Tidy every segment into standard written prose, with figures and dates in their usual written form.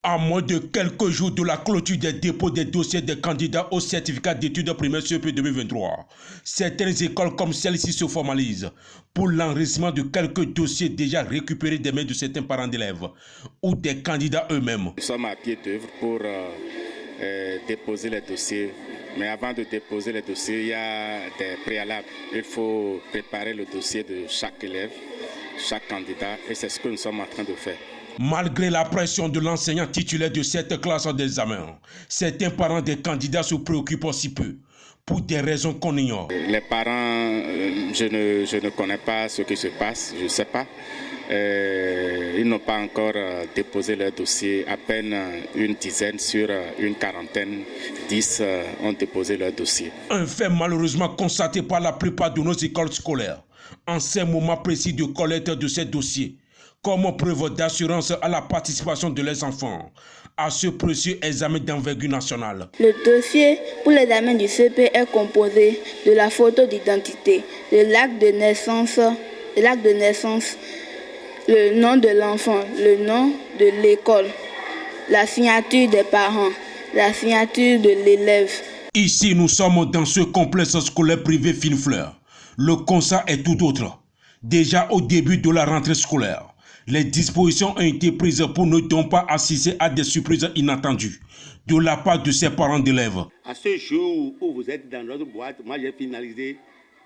À moins de quelques jours de la clôture des dépôts des dossiers des candidats au certificat d'études primaires CEP 2023, certaines écoles comme celle-ci se formalisent pour l'enregistrement de quelques dossiers déjà récupérés des mains de certains parents d'élèves ou des candidats eux-mêmes. Nous sommes à pied d'œuvre pour déposer les dossiers. Mais avant de déposer les dossiers, il y a des préalables. Il faut préparer le dossier de chaque élève, chaque candidat, et c'est ce que nous sommes en train de faire. Malgré la pression de l'enseignant titulaire de cette classe d'examen, certains parents des candidats se préoccupent aussi peu, pour des raisons qu'on ignore. Les parents, je ne connais pas ce qui se passe, je ne sais pas. Ils n'ont pas encore déposé leur dossier, à peine une dizaine sur une quarantaine, 10 ont déposé leur dossier. Un fait malheureusement constaté par la plupart de nos écoles scolaires, en ces moments précis de collecte de ces dossiers, comme preuve d'assurance à la participation de leurs enfants à ce précieux examen d'envergure nationale. Le dossier pour l'examen du CP est composé de la photo d'identité, de l'acte de naissance, le nom de l'enfant, le nom de l'école, la signature des parents, la signature de l'élève. Ici, nous sommes dans ce complexe scolaire privé Finefleur. Le constat est tout autre. Déjà au début de la rentrée scolaire, les dispositions ont été prises pour ne donc pas assister à des surprises inattendues de la part de ses parents d'élèves. À ce jour où vous êtes dans notre boîte, moi j'ai finalisé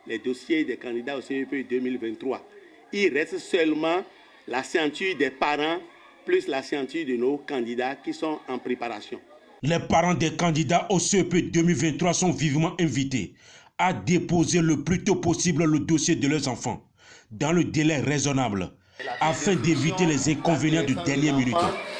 les dossiers des candidats au CEP 2023. Il reste seulement la signature des parents plus la signature de nos candidats qui sont en préparation. Les parents des candidats au CEP 2023 sont vivement invités à déposer le plus tôt possible le dossier de leurs enfants dans le délai raisonnable afin d'éviter les inconvénients de dernière minute.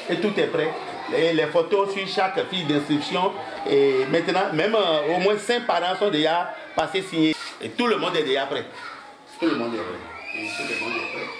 Et tout est prêt. Les photos sur chaque fiche d'inscription. Et maintenant, même au moins 5 parents sont déjà passés signés. Et tout le monde est déjà prêt. Tout le monde est prêt.